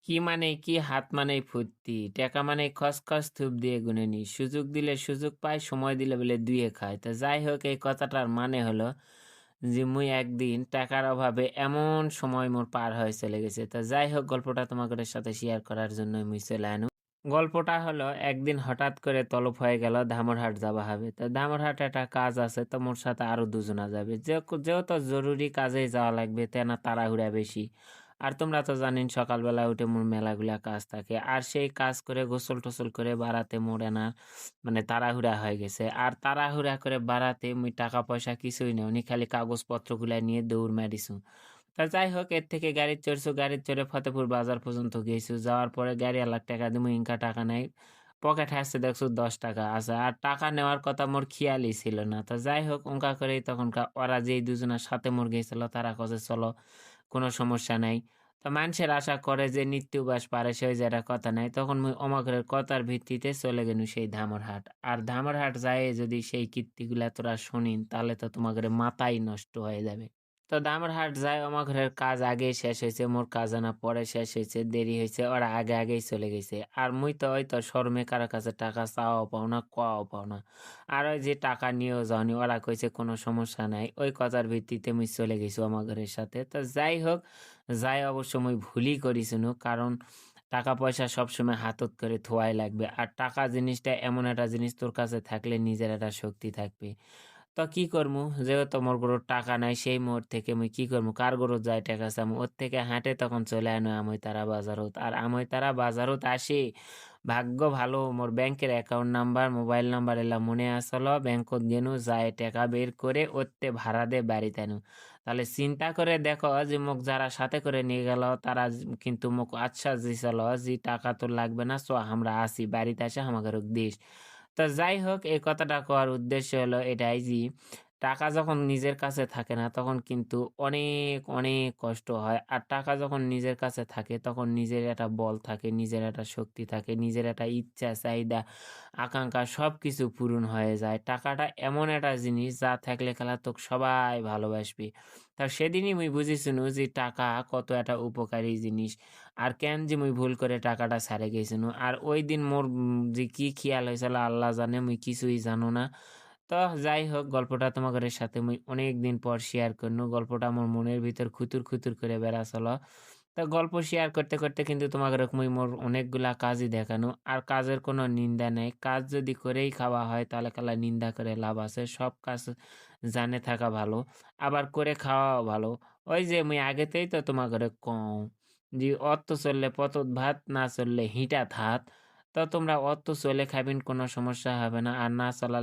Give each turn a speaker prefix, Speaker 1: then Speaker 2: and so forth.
Speaker 1: কি মানে কি হাত মানেই ফুর্তি, টাকা মানেই খসখস থুপ দিয়ে গুনে নি। সুযোগ দিলে সুযোগ পায়, সময় দিলে বলে দুইয়ে খায়। তো যাই হোক এই কথাটার মানে হলো যে মুই একদিন টাকার অভাবে এমন সময় মোর পার হয়ে চলে গেছে। তো যাই হোক গল্পটা তোমাদের সাথে শেয়ার করার জন্য মুই চলে আনু। গল্পটা হলো একদিন হঠাৎ করে তলব হয়ে গেল ধামরহাট যাওয়া হবে। তো ধামরহাট একটা কাজ আছে, তো মোর সাথে আরো দুজনা যাবে। যেহেতু জরুরি কাজেই যাওয়া লাগবে, তেনা তাড়াহুড়া বেশি। আর তোমরা তো জানিন সকালবেলা উঠে মোর মেলাগুলা কাজ থাকে। আর সেই কাজ করে গোসল-টোসল করে বাড়াতে মোর এনা মানে তাড়াহুড়া হয়ে গেছে। আর তাড়াহুড়া করে বাড়াতে মুই টাকা পয়সা কিছুই নেওনি। খালি কাগজপত্রগুলা নিয়ে দৌড় মারিছু। তা যাই হোক এর থেকে গাড়ি চড়ছু, গাড়ি চড়ে ফতেপুর বাজার পর্যন্ত গেছু। যাওয়ার পরে গাড়িওয়ালাক টাকা দিমু, ইনকা টাকা নাই। পকেটে আছে দেখছু ৳১০ আছে। আর টাকা নেওয়ার কথা মোর খেয়ালই ছিল না। তো যাই হোক অংকা করেই তখনকার ওরা যেই দুজনের সাথে মোর গেছিল তারা কছে, "চলো কোনো সমস্যা নাই।" তো মানুষের আশা করে যে নিত্যু বাস পারে সেই জায়গায় কথা নাই। তখন মুই অমাগরের কথার ভিত্তিতে চলে গেনু সেই ধামরহাট। আর ধামরহাট যায়ে যদি সেই কীর্তিগুলা তোরা শুনিন তাহলে তো তোমাদের মাথাই নষ্ট হয়ে যাবে। তো দামরহাট যাই আমার ঘরের কাজ আগেই শেষ হয়েছে, মোর কাজ আনা পরে শেষ হয়েছে, দেরি হয়েছে, ওরা আগে আগেই চলে গেছে। আর মুই তো ওই তো শরমে কারো কাছে টাকা চাওয়াও পাও না, কোয়াও পাও না। আর ওই যে টাকা নিয়েও যাওনি, ওরা কইছে কোনো সমস্যা নাই। ওই কথার ভিত্তিতে মুই চলে গেছি আমার ঘরের সাথে। তো যাই হোক, যাই অবশ্য মুই ভুলই করিছিনু, কারণ টাকা পয়সা সবসময় হাতত করে থোয়াই লাগবে। আর টাকা জিনিসটা এমন একটা জিনিস, তোর কাছে থাকলে নিজের একটা শক্তি থাকবে। তো কি করমু? যেহেতু মোর গরুর টাকা নাই, সেই মুহূর্ত থেকে মুই কি করমু? কার গরুর যাই টাকা চামু? ওর থেকে হাঁটে তখন চলে আনু আমইতারা বাজারত। আর আমইতারা বাজারত আসি, ভাগ্য ভালো মোর ব্যাংকের অ্যাকাউন্ট নাম্বার, মোবাইল নাম্বার এলা মনে আসলো। ব্যাংকত গেনু, যায়ে টাকা বের করে ওত্তে ভাড়া দে বাড়িতে আনু। তাহলে চিন্তা করে দেখো যে মোক যারা সাথে করে নিয়ে গেল তারা কিন্তু মোক আশ্বাস দিছিল যে, "টাকা তোর লাগবে না। চ আমরা আছি। বাড়িতে এসে হামাগেরক দিস।" তো যাই হোক এই কথাটা কওয়ার উদ্দেশ্য হলো এটাই যে টাকা যখন নিজের কাছে থাকে না তখন কিন্তু অনেক অনেক কষ্ট হয়। আর টাকা যখন নিজের কাছে থাকে তখন নিজের একটা বল থাকে, নিজের একটা শক্তি থাকে, নিজের একটা ইচ্ছা চাহিদা আকাঙ্ক্ষা সবকিছু পূরণ হয়ে যায়। টাকাটা এমন একটা জিনিস যা থাকলে খেলা তোকে সবাই ভালোবাসবে। তা সেদিনই মুই বুঝেছিনু যে টাকা কত একটা উপকারী জিনিস। আর কেন যে মুই ভুল করে টাকাটা ছাড়ে গেছিনু। আর ওইদিন মোর যে কি খেয়াল হয়েছিল আল্লাহ জানে, মুই কিছুই জানো না। তো যাই হোক গল্পটা তোমাদের সাথে মুই অনেকদিন পর শেয়ার করনু। গল্পটা আমার মনের ভিতর খুতুর, খুতুর করে বেড়াছিল। তো গল্প শেয়ার করতে, করতে কিন্তু তোমাদের মুই মোর অনেকগুলা কাজই দেখানু। আর কাজের কোনো নিন্দা নাই। কাজ যদি করেই খাওয়া হয় তাহলে খালা নিন্দা করে লাভ আছে। সব কাজ জানে থাকা ভালো। আবার করে খাওয়াও ভালো। ওই যে মুই আগেতেই তো তোমাদের কও যে, "অর্থ চললে পতত ভাত, না চললে হিঁটাত হাত।" তো তোমরা অর্থ চলে খাবেন, কোনো সমস্যা হবে না। আর না চালালে